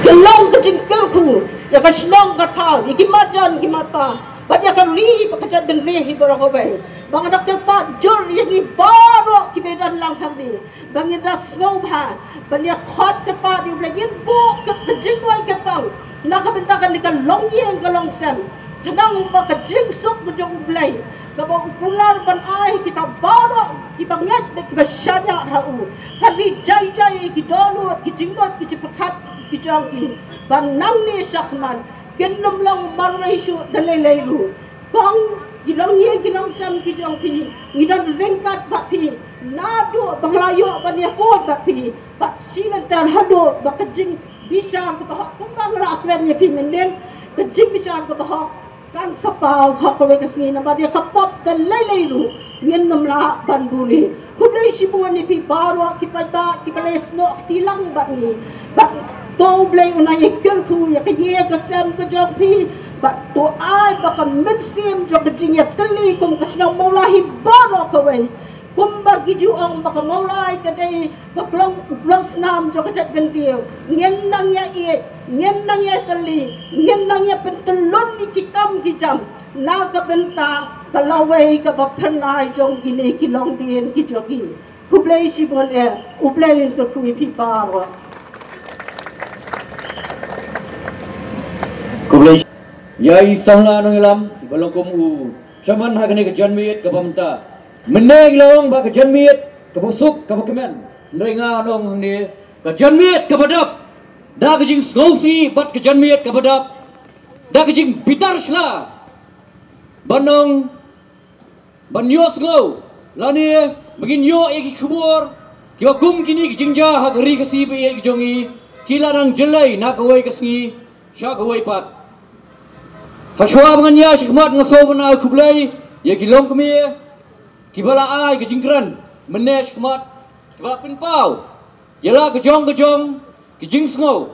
Gelong kejengkerku, ya kasinong katau, ikimajan kimata, banyak kali pekerjaan dan rehi berakhir. Bang anak tempat jor yang baru kibedan lang kami, bang indah snowha, banyak hot tempat di belakang buk kejengwal kepang, nak bentakan dengan longyeng kalong sem, tenang bak kejengsuk bejong belai. Kalau ular ban ai kita baru kita ngat kita syanya hau kami jai kita lu kijingot kijipakat kijangki ban nangni syahman kenam lang marnai su dalai lu bang gilang ye gilang sam kijangki ngidan rengkat bapi nado banglayo ban ya fort bapi bat silan tan hado bakajing bisa ke bahak kumbang rakren ye pimenden kejing bisa ke bahak kan sapau hakwe kasi na badia kapop dalay lu ngin namla banduli kudai sibuan ni pi baro kipada kipales no tilang ba ni ba to blay unay kerku ya kaye kasam ka jopi ba to ay baka mensim jo kajingya tali kum kasna maulahi baro kawe kum bagi ju ang baka maulai kadai baklong snam jo kajat gantiyo ngin nang ya ie ngin nang ya tali ngin nang ya pentelon ni kitam kijam na kabenta kalaway kabapanay jong gini kilong din kijogi kublay sibon ublay ko kuwi piparo kublay yai sangla nang ilam balong kum u chaman hagani ke janmiet kabamta meneng long ba ke janmiet kabusuk kabakemen nrenga nong ni ke janmiet kabadap da kejing slosi bat ke janmiet kabadap da kejing bitar sla banong banyos go lani begin yo eki kubur kiwa kum kini kijingja hagari kasi be ek jongi kilarang jelai na kawai kasngi sha kawai pat haswa manganya shikmat ngaso bana kublai ye kilong kami kibala ai kijingkran menesh kmat kibala pinpau yala kejong kijing sngo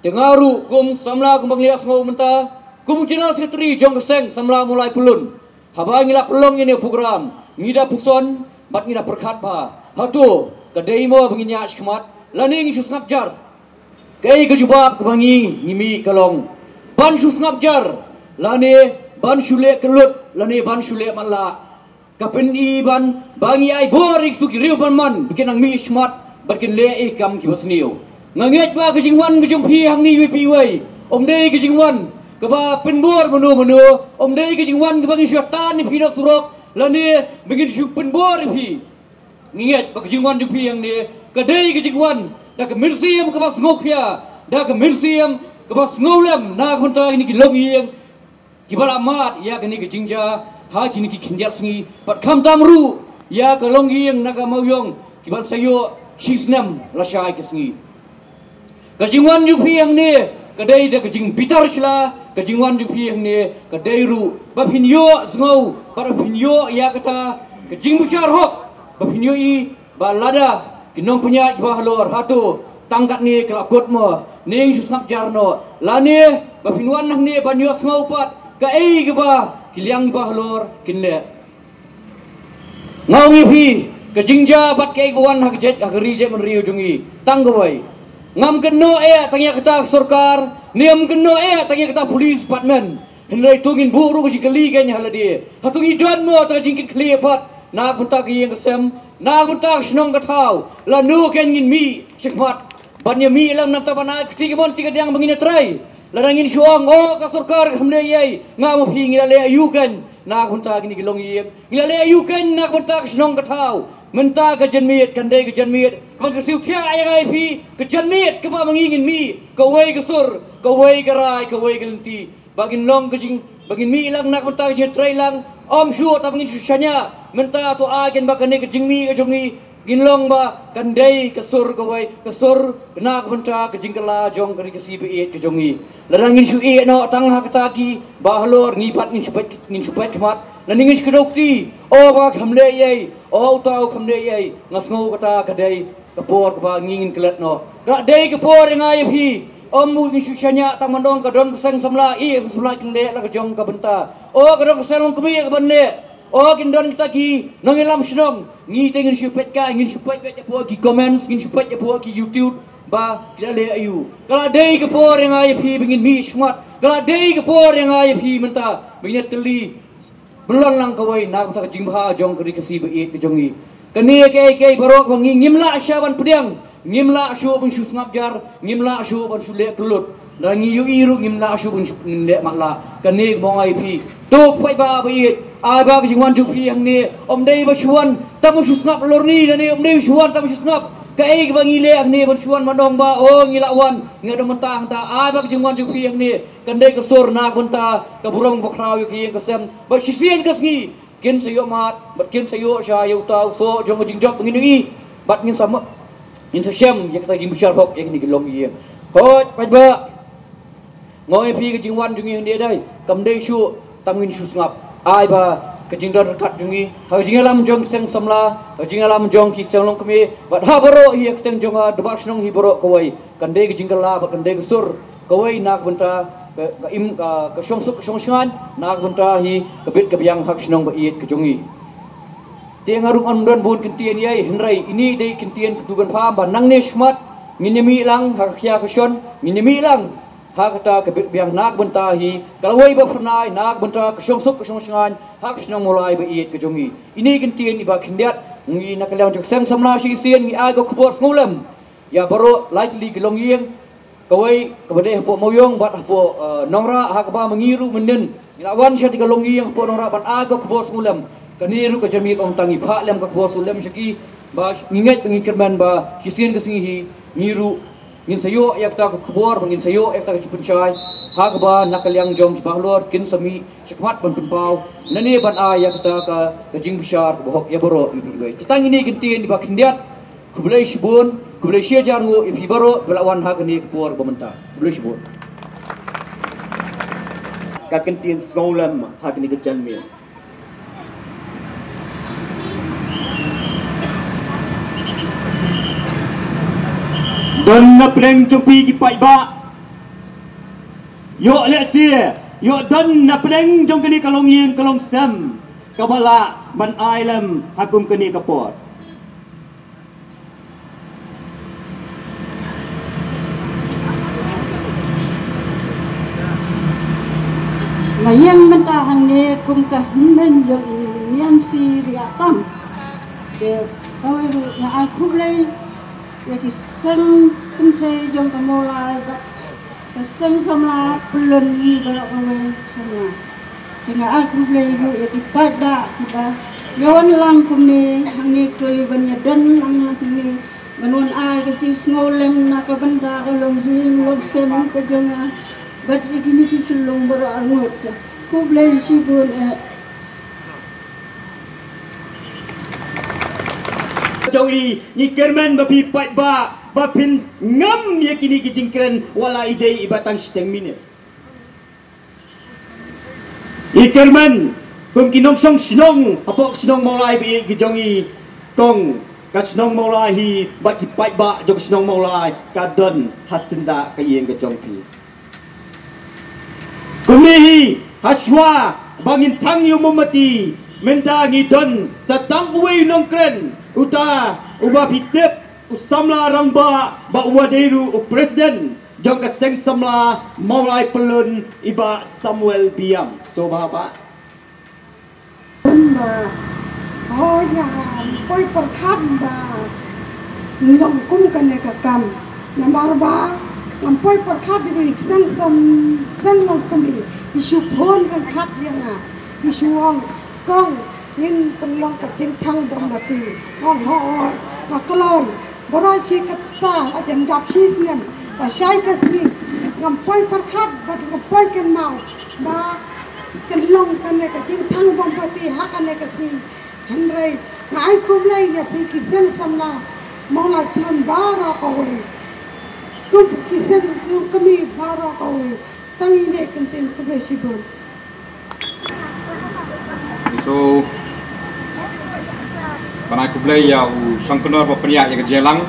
tengaru kum samla kum banglia sngo menta kum jina sekretari jong keseng samla mulai pulun haba ngila pelong ini program ngida pukson bat ngida perkat ba hatu kadai mo banginya shikmat laning susngap jar kai kejubab kebangi ngimi kalong ban susngap jar lani ban shule kelut lani ban shule mala kapen iban bangi ai borik tu kiriu ban man bikin ang mi shmat bakin le ikam kibasniu nganget ba kejingwan kejung pi hang ni wi wei omdei kejingwan keba penbor menu omdei kejingwan kebangi syaitan ni pidok surok lani bikin syu penbor pi nginget ba kejingwan ju pi hang ni kadai kejingwan da ke mirsiam keba ngok pia da ke mirsiam keba ngolem na kunta ini kilong yang kibala mat ya kini kejingja ha kini kinjat singi pat kam tamru ya kalong yang naga mauyong kibal sayo sisnam lasai kesingi kejingwan jupi yang ni kadai da kejing bitar sila kejingwan jupi yang ni kadai ru bapinyo sngau para pinyo ya kata kejing besar hok bapinyo i balada kinong punya bahlor hatu tangkat ni kelakut mo ning susnap jarno lani bapinwan nang ni banyo sngau pat ka ei ke ba kiliang bahlor kinle ngawi pi kejingja bat ke gwan hagjet hagri je menriu jungi tanggawai ngam keno tangya kata sarkar niam keno tangya kata polis department hendai tungin buru besi kali kanya haladi hatungi don mo ta jingkin kli pat na kunta ki yang kesem na kunta snong katau la nu ken ngin mi sikmat bannya mi lam nam tabana tiga bon tiga yang bangina trai larangin suang ka sarkar hamne yai ngam pi ngile ayukan na kunta kini kilong yem ngile ayukan na kunta snong katau menta ke janmiet kandai ke janmiet man ke siu tia ai ai pi ke janmiet ke ba mangingin mi ke wei ke sur ke wei ke rai ke wei ke lenti bagin long ke jing bagin mi lang nak menta ke trai lang om shu ta bangin susanya menta tu a ken ba kane ke jing mi ke jongi ginlong ba kandai ke sur ke wei ke sur nak menta ke jingkala jong ke si be ke jongi larangin su e no tang ha kata ki bahlor ngipat ngin supat kemat naningin skedokti ba khamle yai tau khamle yai ngasngo kata kadai kapor ba ngingin kelet no ga dei kapor ngai phi mu ni susanya tang mandong ka don keseng samla samla kende la ka jong ka benta ka don keseng kemi ka banne kin don kita ki nongilam snong ngi tengin supet ka ngin supet ka po ki comments ngin supet ka po ki youtube ba kita le ayu kala dei ke por yang ai phi bingin mi shmat kala dei ke por yang ai phi menta bingin teli belon lang kawai nak ta jingha jong kri kasi be ke jongi kani ke barok wangi ngimla syaban pediang ngimla syu bun syu ngap jar ngimla syu bun syu le tulut rangi yu iru ngimla syu bun le makla kani mong ai phi tu pai ba be ai ba ke jingwan ju phi yang ni om dei ba shuan tamu syu ngap lor ni ni om dei shuan tamu syu ngap kai bangi le ang ni ban shuan manong ba o ngilawan ngadom mentang ta ai ba ke jingwan ju phi yang ni kandai ke sur nak benta ke burung bokraw yu ki ke sem ba sisien ke sngi kin sayo mat bat kin sayo sha yu tau so jong jing job ngin ni bat ngin sama in sa shem yak ta jing bishar hok yak ni gelong ye hot pai ba ngoi phi ke jingwan jungi ni dai kam dei shu tam ngin shu ngap ai ba ke jing dor kat jungi ha jing alam jong seng samla ha jing alam jong ki seng long kami bat ha baro hi ek teng jong deba snong hi baro kawai kan dei ke jing kala ba kan dei ke sur kawai nak benta ke im ke shong suk shong shan nak benta hi ke bit ke biang hak snong ba iet ke jungi tiang arum amdan bun kentien yai henrai ini dei kentien ketugan paham ba nang ne shmat nginemi lang hak khia ke shon nginemi lang hak ta ke bit biang nak benta hi kalawai ba pernai nak benta ke shong suk ke shong shan hak snong mulai ba iet ke jungi ini kentien iba kindiat ngi nak leong jok sang samla shi sien ngi ai go khbor smulam ya baro likely gelong yeng kawai kepada hapo moyong bat hapo nongra hak ba mengiru menen ilawan sya tiga longi yang hapo nongra ban aga ke bos mulam kaniru ke jami om tangi pha lem ke bos mulam syaki ba nginget pengikirman ba kisien ke singi ngiru ngin sayo yak ta ke khbor ngin sayo yak ta ke puncai hak ba nakaliang jom bahlor kin sami syakmat ban penpau nani ban yak ta ke jing bishar bohok ya boro ibai titang ini gentien di ba kindiat kublai shibun kublai syajar ngo ifi baro belawan hak ni kuor bamenta kublai shibun ka kentien solam hak ni ke janmi don na pleng chupi ki pai ba yo le sia yo don na pleng jong kini kalong yin kalong sam kabala ban ailam hakum kini kapor ngayang mentahang ni kum ka men yo yan si riatam de kawai na aku blai ya ki seng kumte jong kamolai ba ka seng samla pelun ni balak kawai samla dengan aku blai yo ya ki pada kita yon lang kum ni hang ni kloi banya dan lang na ni manuan ai ka ti ngolem na ka benda ka long hin long sem ka jonga bat ini ki sulung baro angot ko blai sibun Jowi ni kerman ba pi pai ba pin ngam ye kini ki jingkren wala ide ibatan steng mine ikerman kum kinong song snong apok snong mulai bi ki jongi tong ka snong mulai hi ba ki pai ba jong snong mulai ka don hasinda ka yeng ka jongki kumihi haswa bangin tang yu momati menta ngidon sa tangwei nongkren uta uba pitep usamla rangba ba uwaderu u presiden jong ka seng samla maulai pelun iba Samuel Biam so ba oh ya poi perkhan da ngom kum kan ne ka kam nambar ba ngom poi perkhat di seng long kami isu phon kan khat yang isu ong kong nin pelong ka jing thang bom mati ong ho ma kolon boroi chi ka pa ajam dap chi siam ba shai ka si ngam poi perkhat ba ngam poi kan mau ba kan long kan ne ka jing thang bom mati ha kan ne ka si henrei ngai khom lai ya pi ki sen samla mau lai plon ba ra ko we tu ki sen tu kami ba ra ko we tangi ne kan tin ku be shi bon so panai ku play ya u sangkuna ba penia ya jelang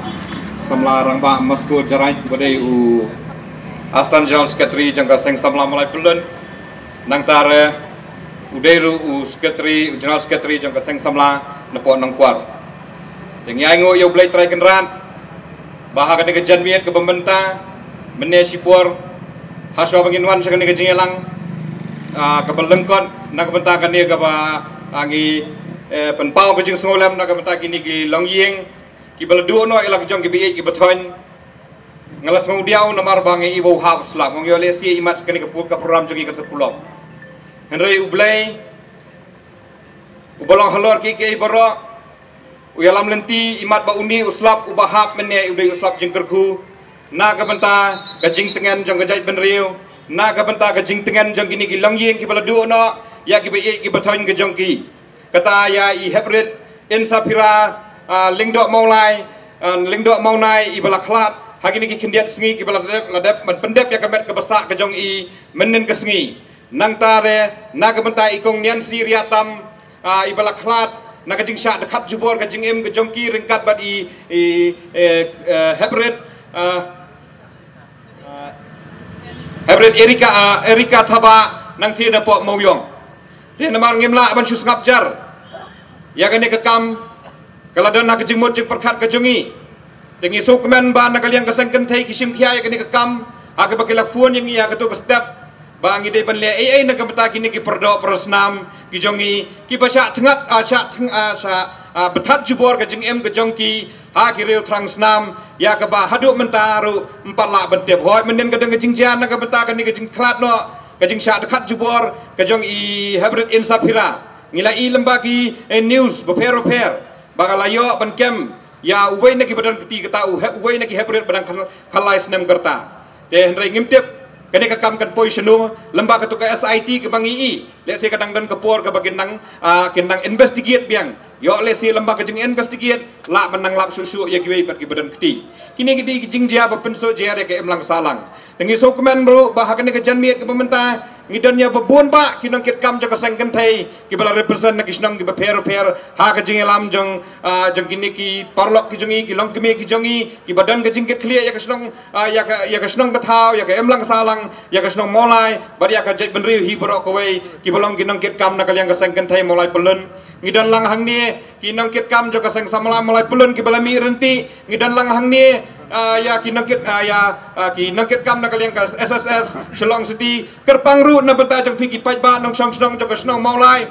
samla rangba masku jarai bade u astan general secretary jangka seng samla malai pulen nang tare uderu u secretary general secretary jangka seng samla nepo nang kwar yang yango yo play try kenran bahaga ni kejanmiat ke pemerintah menesipur haswa penginwan sekan ni kejengelang ke belengkot nak kebentar kan ni ke angi penpau ke jeng sengolem nak kebentar kini ki longyeng ki beledu no ila ke jong ki bi ki beton ngalas ngudiau namar bangi ibu hab slap ngyo lesi imat kan ni ke program jongi ke 10 henry ublay ubolong halor ki baro uyalam lenti imat ba uni uslap ubahap mene udai uslap jengkerku na kabenta kajing tengen jong kajai benriu na kabenta kajing tengen jong kini ki longyeng ki baladu no ya ki be ki bathon ke jong ki kata ya I hybrid insapira lingdok maulai ibala khlat hagini ki kindiat sengi ki bala ladep pendep ya kamet ke besak ke jong I menen ke sengi nang tare na kabenta ikong nian si riatam ibala khlat nak kajing syak dekat jubor kajing em kejongki ringkat bat hybrid Erika thaba nang thi na pok moyong dia namar ngimla ban sus ngapjar ya kene kekam kaladan nak kajing mot jing perkhat kejongi tengi sukmen ba nak kalian kesengken thai kisim khia ya kene kekam aka bakila phone yang ia ketu step bang ide ban le ai nak beta kini ki perdo persnam ki jongi ki pasha thengat betat jubor ke jeng em ke jongki ha ki reu trang snam ya ke ba haduk mentaru empat la bentep hoi menen ke deng ke jing jan nak beta kan ni ke jing klat no ke jing sya dekat jubor ke jong I hybrid insapira ngila I lembagi news beper bagalayo ban kem ya uwei nak ki badan keti ketau uwei nak ki hybrid badan khalai snam gerta te hendrai ngimtep kene kakam kan poi senu lemba ketuka SIT ke bang II lesi kadang dan kepor ke baginang kinang investigate biang yo lesi lemba kejeng investigate la menang lap susu ya kiwei bat ki badan keti kini kiti jing jia bepenso jia ke emlang salang tengi sokumen bro bahakan ke janmiat ke pemerintah ngidanya bebun pak kinang kit kam jo kesengken thai ki bala represent nak isnong ki beper ha ke jing elam jong kini ki parlok ki jongi ki long kemi ki jongi ki badan ke jing kit clear ya ke snong ya ke snong bethau ya ke emlang salang ya ke snong molai bari ya ke jai benriu hi borok kowei ki balong kinang kit kam nak kalian kesengken thai molai pelun ngidan lang hang ni kinang kit kam jo keseng samala molai pelun ki bala mi renti ngidan lang hang ni ya kinangkit kam na kalian ka SSS Shillong City kerpangru na beta jang piki pajba nong snong jok snong maulai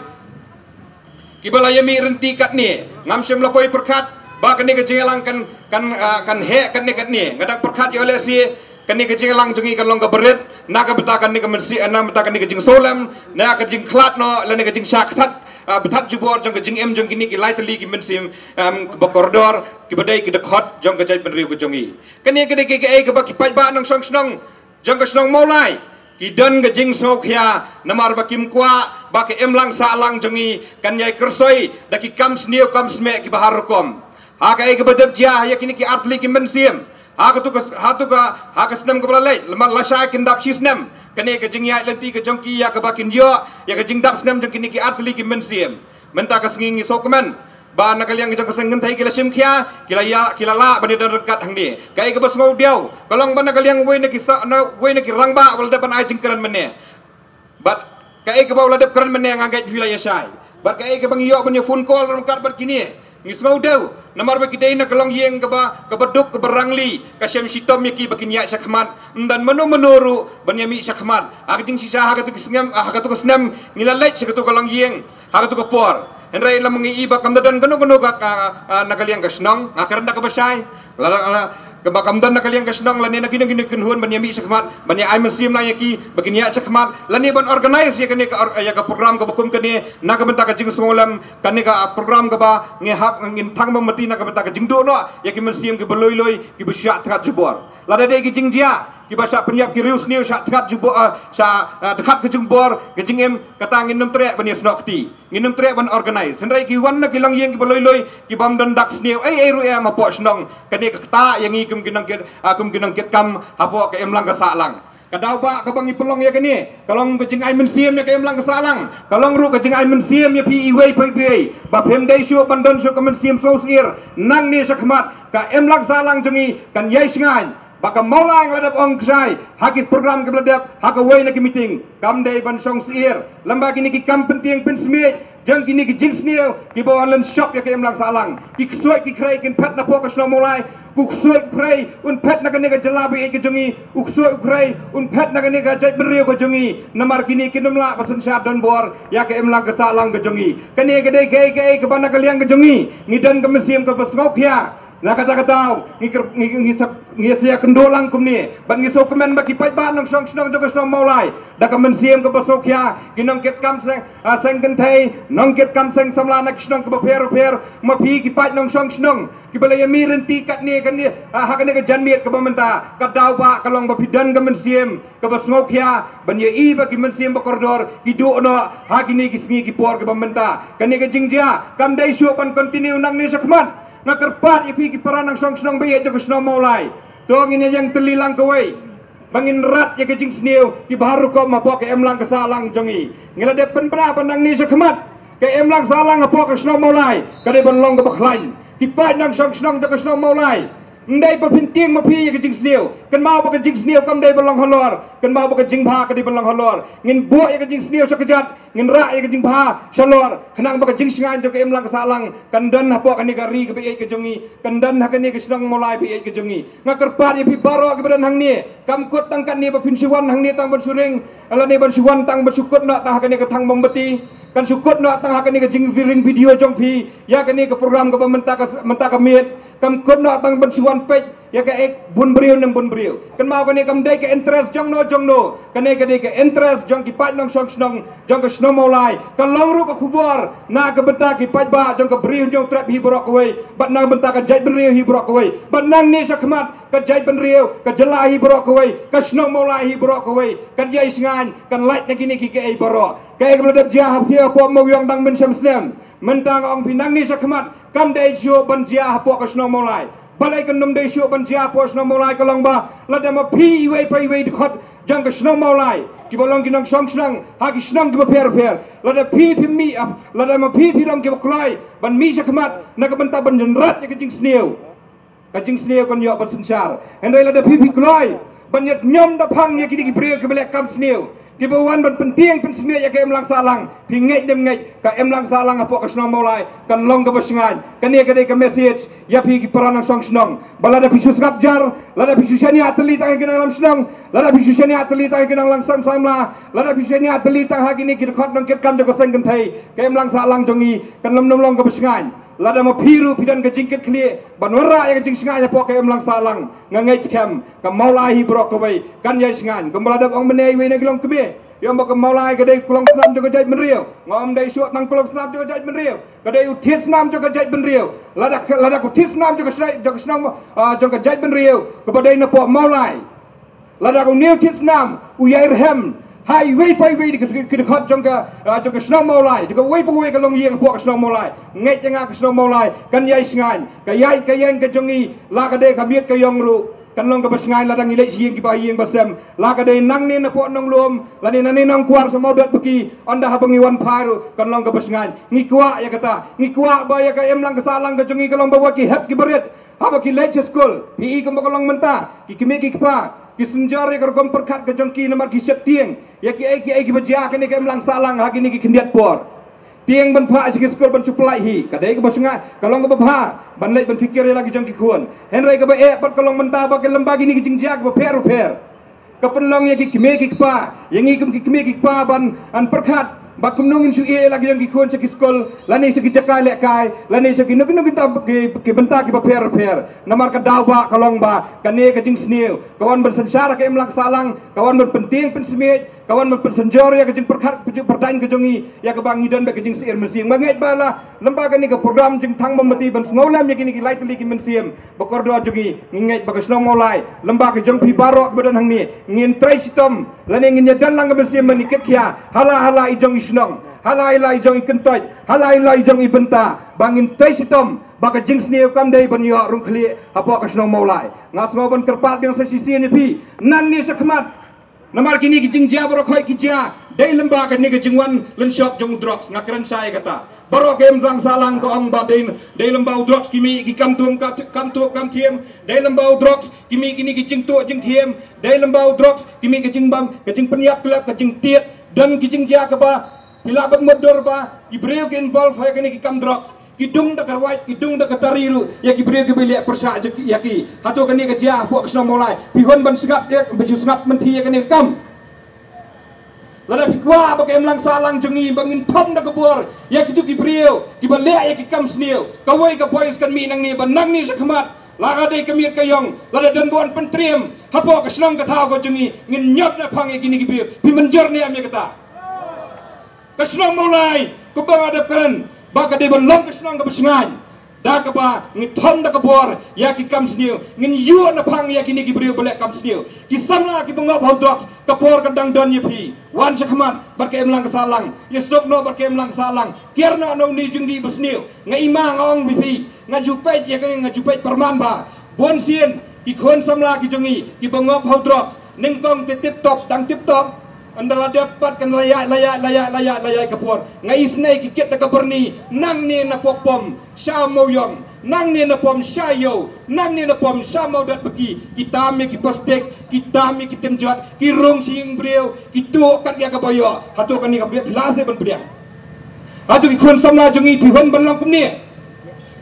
kibala yami renti kat ni ngam sem lapoi perkat ba kan ni kejengelang kan he kan ni kat ni ngadang perkat yo le si kan ni kejengelang jungi kan long ka berit na ka beta kan ni ka mensi na beta kan ni kejing solem na ka jing klat no le ni kejing syaktat betat jubor jong kejing em jong kini ki lightly ki mensim ke koridor ki badai ki dekhot jong ke jai penriu ke jongi kani ke de ke ke ba ki pajba nong snong jong ke snong maulai ki don ke jing sok ya namar ba kim kwa ba ke em lang sa lang jongi kan yai kersoi da ki kam sneu kam sme ki bahar kom ha ke badab jia ya kini ki artli ki mensim ha ka snem ke balai lemar lasai kindap sisnem kene ke jing ya lenti ke jongki ya ke bakin yo ya ke jing dap snem jong kini ki artli ki mensim menta ka sengi sokmen ba nak kalian ke jong kesenggen thai kila sim khia kila la bani dan rekat hang ni kai ke bas ngau diau kalong bana kalian we na ki sa na we na ki rangba wal depan ai jing keran mene bat kai ke ba wal dep keran mene ngangai wilayah sai bat kai ke bang yo bani phone call rekat bat kini ngis ngau diau namar ba kidai na kalong yeng ke ba ke beduk ke berangli ka sem sitom yaki bakin ya sakmat dan menuru banyami sakmat akjing sisa ha ka tu kisngam ha ka tu kesnem ngilalai sekatu kalong yeng ha ka tu ke por henrai lam ngi iba kam dan gano ka nakaliang kasnong akaranda ka basai kebakam dan nakaliang kasnong lani na gini kenhuan banyami sakmat banya ai mensim na yaki bakin ya sakmat lani ban organize ya kani ka program ka bakum kani na ka benta ka jing songolam kani ka program ka ba ngehap ngin thang mamati na ka benta ka jing do no yaki mensim ki beloi ki besyak that jubor lada de ki jing dia ki basa penyap ki rius niu syak that jubor sa dekat ke jumbor ke jing em kata ngin nem trek bani snokti ngin nem trek ban organize senrai ki wan na ki lang yeng ki beloi ki bam dan dak sniu ai ru ya ma po snong kani ka ta yang kum kinang kit kam hapo ke emlang ka salang kadau ba ka bangi pelong ya kani kalong ke jing ai mensim ya ke emlang ka salang kalong ru ke jing ai mensim ya pi iwei pi ba phem dai shu bandon shu ka mensim sosir nang ni sakmat ka emlang salang jengi kan yai singai baka maulai ngadap ong ksai hakit program ke bladap haka wei na ki meeting kam dai ban song sir lamba kini ki kam penting pen smit jang kini ki jing sneu ki bawan len shop ya ke emlang salang ki ksoi ki krai kin pat na po ka sno mulai uksoi ukrai un pet nak ni ka jalabi ke jongi uksoi ukrai un pet nak ni ka jai berio ke jongi namar kini kinumla pasan syat dan bor ya ke emlang ke salang ke jongi kani ke dei ke bana ka liang ke jongi ngidan ke mesim ke besngok ya nak kata-kata ngi sia kendolang kumni ban ngi sok men baki pai ban nang song snong jok snong maulai dak men siem ke besok ya ginong ket kam seng kan thai nong ket kam seng samla nak snong ke per ma pi ki pai nong song snong ki bala ya mi renti kat ni kan ni ha kan ke jan miet ke bamenta ka dau ba kalong ba pidan ke men siem ke besok ya ban ye i ba ki men siem ba koridor ki du no ha kini ki sngi ki por ke bamenta kan ni ke jingjia kam dai shu pan continue nang ni sakmat nak kerpat ipi ki paranang song snong bayi jok snong maulai tong ini yang telilang kawai bangin rat ya ke jing sniu ki baru ko ma pok ke emlang ke salang jongi ngila de pen pra pandang ni sakmat ke emlang salang pok ke snong maulai kade ban long ke bakhlai ki pa nang song snong jok snong maulai ndai pa pinting ma pi ya ke jing sniu kan mau ke jing sniu kam dai ban long holor kan mau ke jing pha ke ban long holor ngin bo ya ke jing sniu sakejat ngin ra ya ke jing pha shalor kenang ba ke jing singan jok emlang ke salang kan dan pok ani gari ke bi ke jongi kan dan ha ke ni ke snong maulai bi ke jongi ngakar par ya pi baro ke badan hang ni kam kot tang kan ni ba pin siwan hang ni tang ban suring ala ni ban siwan tang ban sukut na tang ha ke ni ke thang bombeti kan sukut na tang ha ke ni ke jing viring video jong pi ya ke ni ke program ke menta ke miet kam kot na tang ban siwan pej ya ke ek bun beriu nang bun beriu kan mau ke ni kam dai ke interest jong no kan ni ke interest jong ki pat nang song snong jong ke snong maulai kan long ru ke kubor na ke benta ki pat ba jong ke beriu jong trap hi borok wei bat nang benta ke jai beriu hi borok wei bat nang ni sakmat ke jai beriu ke jela hi borok wei ke snong maulai hi borok wei kan jai singan kan light na kini ki ke ai borok ke ai kebeladap dia hapia po mo yang dang men sam snem mentang ong pinang ni sakmat kam dai sio ban dia po ke snong maulai balai kan nom dei sio ban dia po snong maulai kalong ba lada ma pi wei pai wei khot jang ke snong maulai ki bolong ki nang song snang ha ki snang ki per lada pi mi ap lada ma pi rong ki klai ban mi sakmat na ka benta ban jenrat ke jing sneu kon yo ban sensar endai lada pi klai ban yet nyom da phang ye ki ki bre ke belek kam sneu ki bawan ban penting pen smia ya ke emlang salang pi ngai dem ngai ka emlang salang apo ka snong maulai kan long ka basingan kan ye ka de ka message ya pi ki paranang song snong balada pi susgap jar lada pi susani atli ta ke nang snong lada pi susani atli ta ke nang lang sam samla lada pi susani atli ta ha kini ki khot nang ket kam jo ka seng kan thai ka emlang salang jongi kan nom long ka basingan lada ma piru pidan ke jingket kli banwara ya ke jing singa ya po ke emlang salang ngangai kem ka maulai hi brok ko bai kan yai singan ko balada ong benei we ne glong kebe yo mo ka maulai ke dei kulong snam jo ka jai menriu ngom dei suat nang kulong snam jo ka jai menriu ka dei uthit snam jo ka jai menriu lada ku thit snam jo ka srai jo ka snam jo ka jai menriu ko badai na po maulai lada ku new thit snam u yai hem hai wei pai wei ke khot jong ka snong maulai jo ka wei pai ka long yeng po ka snong maulai ngai janga ka snong maulai kan yai singan ka yai ka yen ka jongi la ka de ka miet ka yong ru kan long ka basingai la dang ilai sieng ki ba yeng basem la ka de nang ni na po nong lom la ni nang kuar sa modat beki anda ha bangi wan pharu kan long ka basingai ngi kwa ya kata ngi kwa ba ya ka em lang ka salang ka jongi ka long ba ki hep ki beret ha ba ki lech school pi ka ba long menta ki me ki pa ki sunjare ka gom perkat ka jongki namar ki set tieng ya ki ai ki baja ka ni ka em lang salang ha ki ni ki kendiat por tieng ban pha sikit skol ban suplai hi kadai ka basinga kalong ka ba ban lei ban fikir lagi jong ki kuon henrai ka ba e pat kalong menta ba ke lembagi ni ki jingjak ba per ka penlong ya ki me ki pa yang ki me ki pa ban an perkat ba kumnungin su e lagi yang ki kuon sikit skol lani sikit jakai lek kai lani sikit nuk ta ki benta ki ba per namar ka daw ba kalong ba kane ka jing sniu kawan ban sensara ka em lang salang kawan ban penting pen smit kawan ban senjor ya ka jing perkat perdain ka jongi ya ka bangi dan ba ka jing sir mesing mangai bala lembaga ni ka program jing thang mamati ban ngolam ya kini ki light li ki mensiem ba kordo jongi ngai ba ka snong molai lembaga jong pi barok badan hang ni ngin trai sitom lani ngin ya dan lang ka mensiem maniket kya hala i jong snong halai lai jong kentoi halai lai jong ibenta bangin trai sitom baka jing sniu kam dei ban yo rung khli apa ka snong molai ngas ngoban kerpat yang sesi ni pi nan ni sakmat namar kini ki jing jia boro khoi ki jia dei lemba ka ni ka jingwan len shop jong drugs ngakran sai kata baro game lang salang ko ang ba dei lemba drugs kimi ki kam tum kam thiem dei lemba drugs kimi kini ki jing tu jing thiem dei lemba drugs kimi ki jing bam ka jing penyak kelap ka jing tiet dan ki jing jia ka ba hilabat modor ba ki breu ki involve hai kini ki kam drugs kidung dak white kidung dak tariru ya ki brio ki beli persa ya ki hatu kani ka dia puak kesno mulai pihon ban sengap dia baju sengap menti ya kani kam lada pikwa pakai emlang salang jengi bangin tom dak kebor ya kitu ki brio ki beli ya ki kam snil kawai ka boys kan mi nang ni banang ni sakmat laga dei kemir kayong lada dan buan pentriem hapo kesnong ka thau ko jengi ngin nyap na phang ya kini ki brio pi menjor ni am ya kata kesnong mulai ko bang ada keren baka de belum kesnong ke besengan dak ba ngi thom dak bor ya ki kam sniu ngin yu na phang ya kini ki brio belek kam sniu ki samla ki bangop hodrox ka por ka dang don ye phi wan sakmat barke emlang salang ye sok no barke emlang salang kierna no ni jung di besniu ngai ma ngong bi phi ngajupet ya kini ngajupet perman ba bon sien ki khon samla ki jongi ki bangop hodrox ning kong tip top dang tip top andala dapat kan layak kapur ngai snai ki ket ka berni nang ni na popom sha moyong nang ni na pom sha yo nang ni na pom sha mo dat bagi kita me ki postek kita me ki temjot ki rong sing breu ki tu kat ya ka boyo hatu kan ni ka blase ban priang hatu ki khon samla jongi pi hon ban long kum ni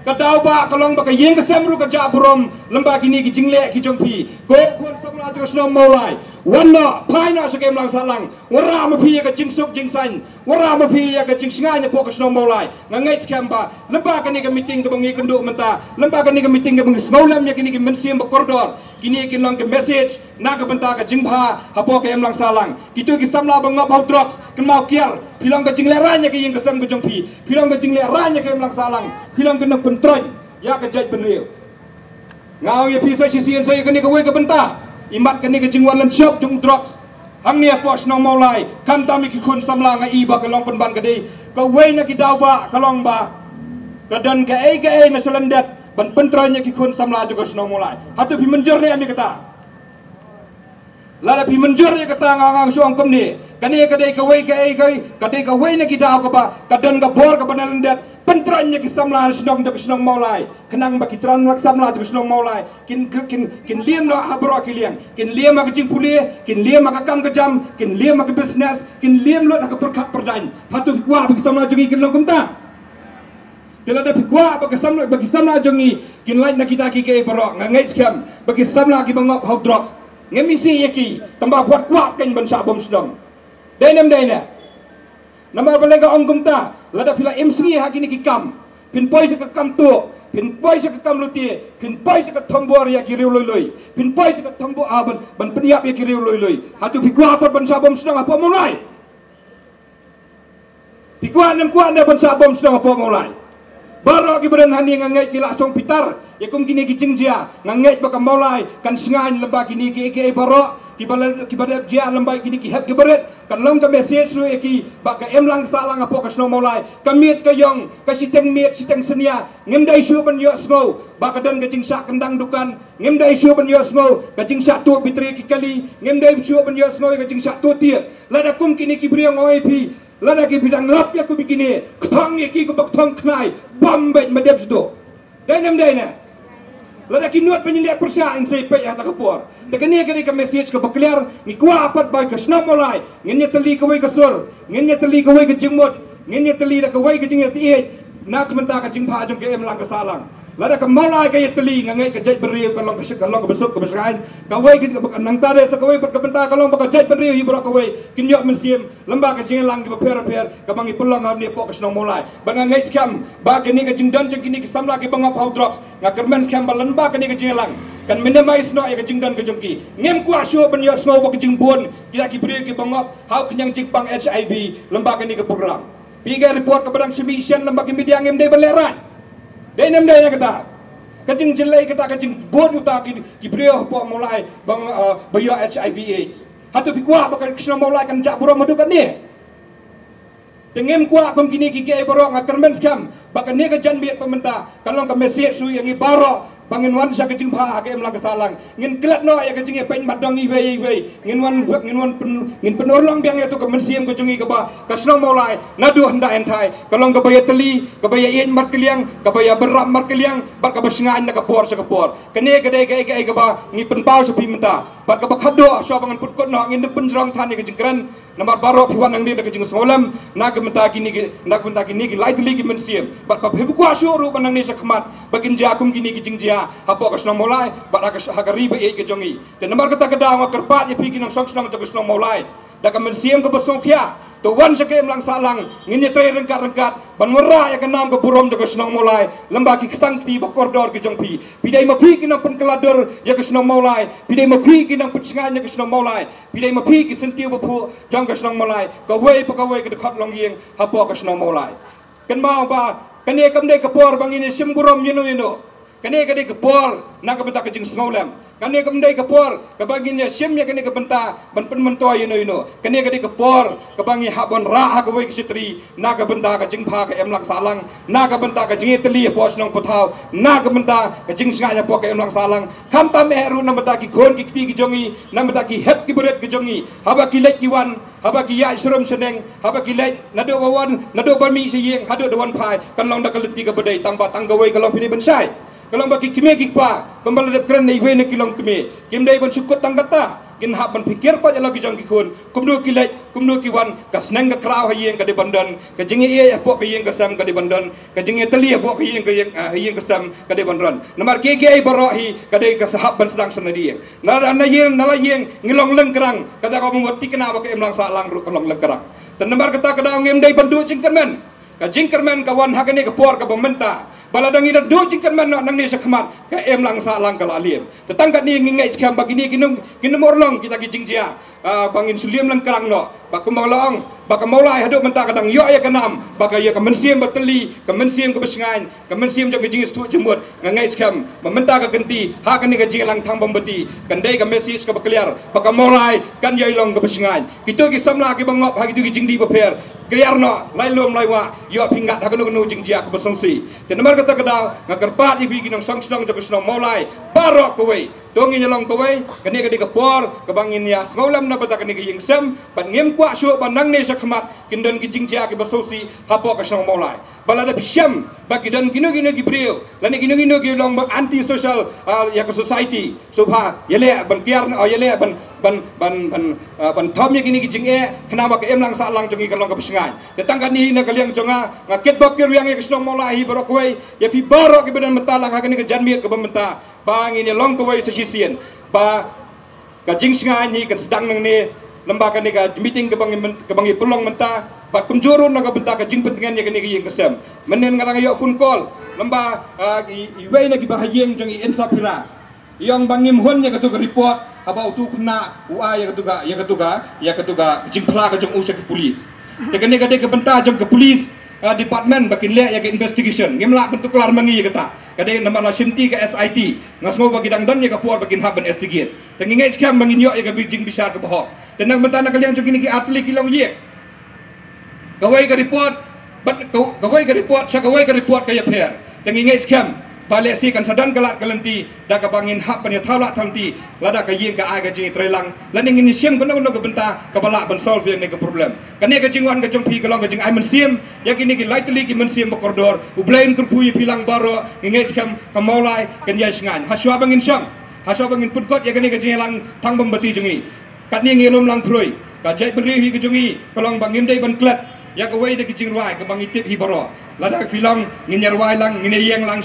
kadau ba kalong ba ka yeng ka samru ka ja burom lamba kini ki jingle ki jongpi ko khon samla tu sno molai wanna paina sa kem lang salang wara ma phi ka jing suk jing san wara ma phi ka jing singa nya pok sno molai ngai skam ba lamba ka ni ka meeting ka bangi kendu menta lamba ka ni ka meeting ka bangi snaulam nya kini ki mensiam ba koridor kini ki long ka message na ka benta ka jing pha hapo ka em lang salang kitu ki samla ba ngop hau drops kan mau kiar pilong ka jing le ra nya ki yeng ka sam ka jongpi pilong ka jing le ra nya ka em lang salang pilong ka nak pentroy ya ka jaj benriu ngau ye pi sa sisian saya ka ni ka we ka benta imat kani ke jingwan lan shop jung drugs hang ni apos no maulai kam tami ki khun samla nga iba ka long penban kadi ka wei na ki daw ba ka long ba ka dan ka ai na selendet ban pentranya ki khun samla juga no maulai hatu pi menjor ni ami kata lada pi menjor ni kata ngang suang kom ni kani ka dei ka wei ka dei ka wei na ki daw ka ba ka dan ka bor ka banelendet pentranya ki samla snong dak snong maulai kenang ba ki tran lak samla dak snong maulai kin liam no habro ki liang kin liam ka jing puli kin liam ka kam ka jam kin liam ka business kin liam lo ka perkat perdan hatu kwa ba ki samla jongi kin long kumta kila da kwa ba ki samla jongi kin lain na kita ki ke baro ngai skam ba ki samla ki bangop how drops ngemisi yaki tambah buat kwa ken ban sa bom snong denem dene nama balega ong kumta lada pila emsngi hakini ki kam pin poi se ka kam tu pin poi se ka kam luti pin poi se ka thombor ya ki riu loi loi pin poi se ka thombo aban ban peniap ya ki riu loi loi hatu pikwa apa ban sabom sedang apa mulai pikwa nem kwa ne ban sabom sedang apa mulai baro ki badan hani ngangai ki langsung pitar ya kum kini ki jingjia ngangai ba ka mulai kan sengai leba kini ki baro ki bala dia lambai kini ki heb ki baret kan long ka message ru ki ba ka em lang salang apo ka sno molai ka miet ka yong ka siteng miet siteng senia ngem dai su ban yo sno ba ka dan ka jing sa kendang dukan ngem dai su ban yo sno ka jing sa tu bitri ki kali ngem dai su ban yo sno ka jing sa tu tie lada kum kini ki briang oi pi lada ki bidang lap ya ku bikini ktong ye ki ku bak thong knai bam bet madep sto dai nem dai na lada ki nuat penyilik persa in sai pe ya ta kapor de kani ka message ka bakler ni kwa apat ba ka sna molai ngin teli ka wei ka sur ngin teli ka wei ka jingmot ngin teli da ka wei ka jing ti na ka menta ka jing pha jong ke em lang ka salang lada ka molai ka teli ngai ka jaj beriu ka long ka besuk ka besrain ka wei ka nang tare sa ka wei ka benta ka long ba ka jaj beriu hi bro ka wei kin yo mensiam lamba ka jing lang ka per ka bangi pulang ni po ka sna molai ba ngai skam ba kini ka jing dan jing kini ka samla ki bangap how drops nga kermen skam ba lamba kini ka jing lang kan minimize no ya ka jing dan ka jongki ngem kwa sho ban yo snow ba ka jing bon kita ki beriu ki bangap how kenyang jing pang HIV lamba kini ka program piga report ka badang submission lamba ki media ngem dei baleran dei nem dei na kata kajing jelai kata kajing bon uta ki beriu po mulai bang bayo HIV AIDS hatu pikwa ba ka kisna mulai kan jak buro madu kan ni tengem kwa kom kini ki ke baro ngakermen skam ba ka ni ka jan biat pementa kalong ka message su yang i baro bangin wan sa kajing pha ke emlang kesalang ngin kelat no ya kajing e pen madong i wei ngin wan ngin penolong biang ya tu ka mensiam ka jungi ka ba ka snong molai nadu handa entai kalong ka baya teli ka baya ien mar keliang ka baya beram mar keliang ba ka basingan na ka por sa ka por kani ka dei ka ba ngi pen pau sa pimenta bat ka bakhado so bangan putkot no ngin penjrong thani ke jengkran namar baro piwan ang ni ke jeng solam na ke menta gini ki lightly ki mensiem bat pa hebu kwa so ru banang ni sakmat bagin jakum gini ki jengjia hapo ka snong molai bat ka hagari ba e ke jongi te namar kata kada wa kerpat ye pi ki nang song snong to ke snong molai da ka mensiem ke besong pia to wan sa kem lang salang ngin tre rengkat ban wara ya kanam ke burom to ke snong molai lamba ki sangti ba koridor ke jongpi pidai ma pi ki nang pen kelador ya ke snong molai pidai ma pi ki nang putsingan ya ke snong molai pidai ma pi ki sentiu ba pu jong ke snong molai ka wei pa ka wei ke khot long yeng hapo ke snong molai kan mau ba kane kam de ke por bang ini sim burom yeno kane kade ke por na ka benta ke jing sngolam kane kam de ke por ka bangin ya sim ya kane ke benta ban pen mento yeno kane kade ke por ka bangi habon ra ha ka wei ke sitri na ka benta ka jing pha ka em lang salang na ka benta ka jing teli po snong pothau na ka benta ka jing snga ya po ka em lang salang kam tam eru na benta ki khon ki ti ki jongi na benta ki het ki beret ki jongi haba ki lek ki wan haba ki ya isrom seneng haba ki lek nado wawan nado bami siyeng hado dawan phai kan long da ka leti ka bedai tamba tangga wei ka long pini bensai kalau bagi kime kikpa kembali dari keren iwe ne kilong kime kim dai ban sukut tanggata kin hab ban pikir pa jalo kijong kikun kumdu kilai kumdu kiwan kasneng ka kraw hayeng ka di bandan ka jingi ye po ka yeng ka sam ka di bandan ka jingi tali po ka yeng ka sam ka di bandan namar kege barahi ka dai ka sahab ban sedang senadi na yeng ngilong lengkerang kata ka mengoti kena ka emlang salang ru kalong lengkerang dan namar kata ka ngem dai bandu jingkermen ka jingkermen kawan hakane ka por ka pementa baladang ina do jingkan man nang ni sakmat ka em lang sa lang kala alim tetangkat ni ngai skam bagini kinum orlong kita ki jingjia bangin suliam lang kerang no bakumang long bakamolai hadu menta kadang yo ya kanam bagaya ka mensiem bateli ka mensiem ka besengan ka mensiem jong jing stu jemut ngai skam mementa ka genti ha kan ni ka jing lang thang bombati kandai ka message ka bakliar bakamolai kan yai long ka besengan kitu ki samla ki bangop ha kitu ki jingdi baper kriar no lai lom lai wa yo pingat ha kanu jingjia ka besongsi te namar kata kada ngakarpat ibi ginang song snong to snong molai barok kowe dongi nyalong kowe kani ka dikapor ka bangin ya ngolam na bata kani ging sem ban ngem kwa shu banang ne sakmat kindon ki jingjia ki besosi hapo ka snong molai balada bisham bagi dan gino ki brio lani gino ki long anti social ya ka society subha yele ban kiar yele ban thom ya gini ki jinge kenapa ka em lang sa lang jongi ka long ka besengai tetangga ni na kaliang jonga ngaket bakir yang ya snong molai barok kowe ya pi barok ke badan menta lang hakani ke janmiet ke bamenta bang ini long ke wai sesisian ba ka jing singa ni kan sedang nang ni lembaga ni ka meeting ke bangi pelong menta ba kumjurun na ka benta ka jing pentingan ya kani ke yang kesem menen ngarang yo phone call lemba iwei na ki bahayeng jong insapira yang bangim hon ya katu report haba utu kena ua ya katuga jingpla ka jong usah ke polis te kani ka de ke benta jong ke polis department bakin le ya ke investigation ngemla bentuk kelar mangi ya kata kadai nama la simti ke SIT ngasmo bagi dangdan ya ke puar bakin hab investigate tengingai skam manginyo ya ke bijing bisar ke bohok tenang mentana kalian jong ki atli kilong ye kawai ke report kawai ke report ke ya per tengingai skam balik si kan sadan kelat kelenti da ka bangin hab pan ya thaula thanti lada ka yeng ka ai ka jing trelang lan ingin ni sim kono ke benta ka bala ban solve yang ke problem kane ka jingwan ka jong pi ka long ka jing ai men sim ya kini ki lightly ki men sim ba koridor u blain kur pui pilang baro ngai skam ka molai kan ya sngan haswa bangin syang haswa bangin putkot ya kini ka jing lang thang bombati jungi kat ni ngelom lang proi ka jai beri hi ka jungi ka long bangim dai ban klat ya ka wei de ki jing rai ka bangi tip hi baro lada filang nginyar wai lang ngineyeng lang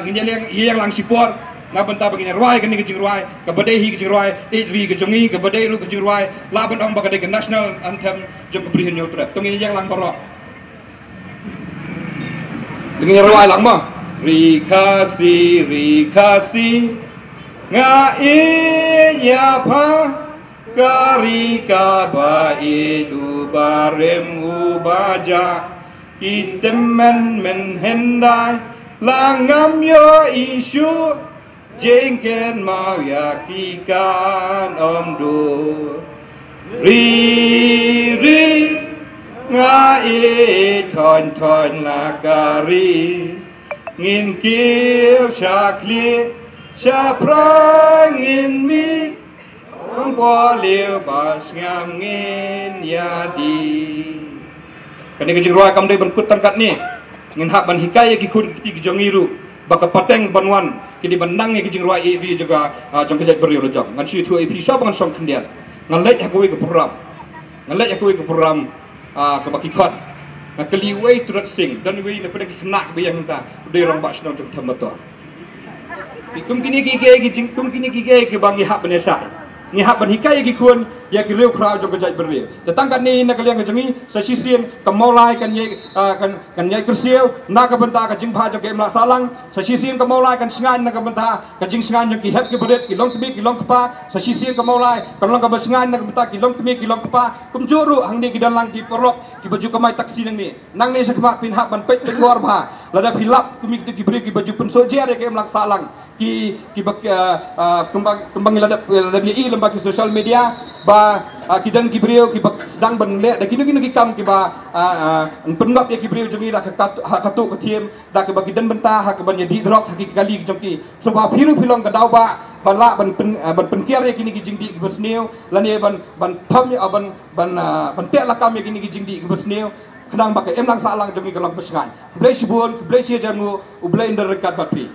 nginyeng lang sipor na benta bagi nyarwai kini ke jingruai ke badai hi ke jingruai ri ke jongi ke badai ru ke jingruai laban ong bagade ke national anthem jong keprihin yotra tongi yang lang barok dengan nyarwai lang ma rikasi ngai ya pa kari ka ba itu barem ubaja itemen men hendai langam yo isu jengken mau yakikan omdo ri ngai thon lakari ngin kieu sakli saprang ngin mi ompo liu bas ngam ngin yadi kani ke jingruai kam dai ban kut tangkat ni ngin hak ban hikai ki kun ki jongiru baka pateng banwan kini bandang ni kijing ruai ri juga jong kejat beriu rojong ngan situ ip sha bangan song kendian ngan let hakui ke program ngan let hakui ke program ke baki khot ngan keliwei turat sing dan wei ne pada kena be yang ta de rong bak snon jong thamato kum kini gige kijing kum kini gige ke bangi hak benesa ni hak ban hikai gi kun ya ki reu khrau jong kejat beriu datang kan ni na kalian kejengi sa sisien kamolai kan ye kan ye kersiau na ka benta ka jing pha jong ke mla salang sa sisien kamolai kan singan na ka benta ka jing singan jong ki hep ki bedet ki long ki long pa sa sisien kamolai kan long ka singan na ka benta ki long ki long pa kum juru hang ni ki dan lang ki porlok ki baju kamai taksi nang ni sa kama pin hak ban pet gor ba lada filap kumi ki beri ki baju pen sojer ke mla salang ki kembang lada i lembaga sosial media ba kidan kibriu ki sedang benle da kini ki kam ki ba penngap ya kibriu jongi da katu ketiem da ke bagi dan benta ha ke ban di drop haki kali jongki so ba phiru philong ka dau ba bala ban penkiar ya kini ki jingdi ki besneu lani ban tham ya ban te la kam ya kini ki jingdi ki besneu kenang ba ke em lang salang jongi ka long pesngai blai sibun blai sia jangu blai ndar kat batpi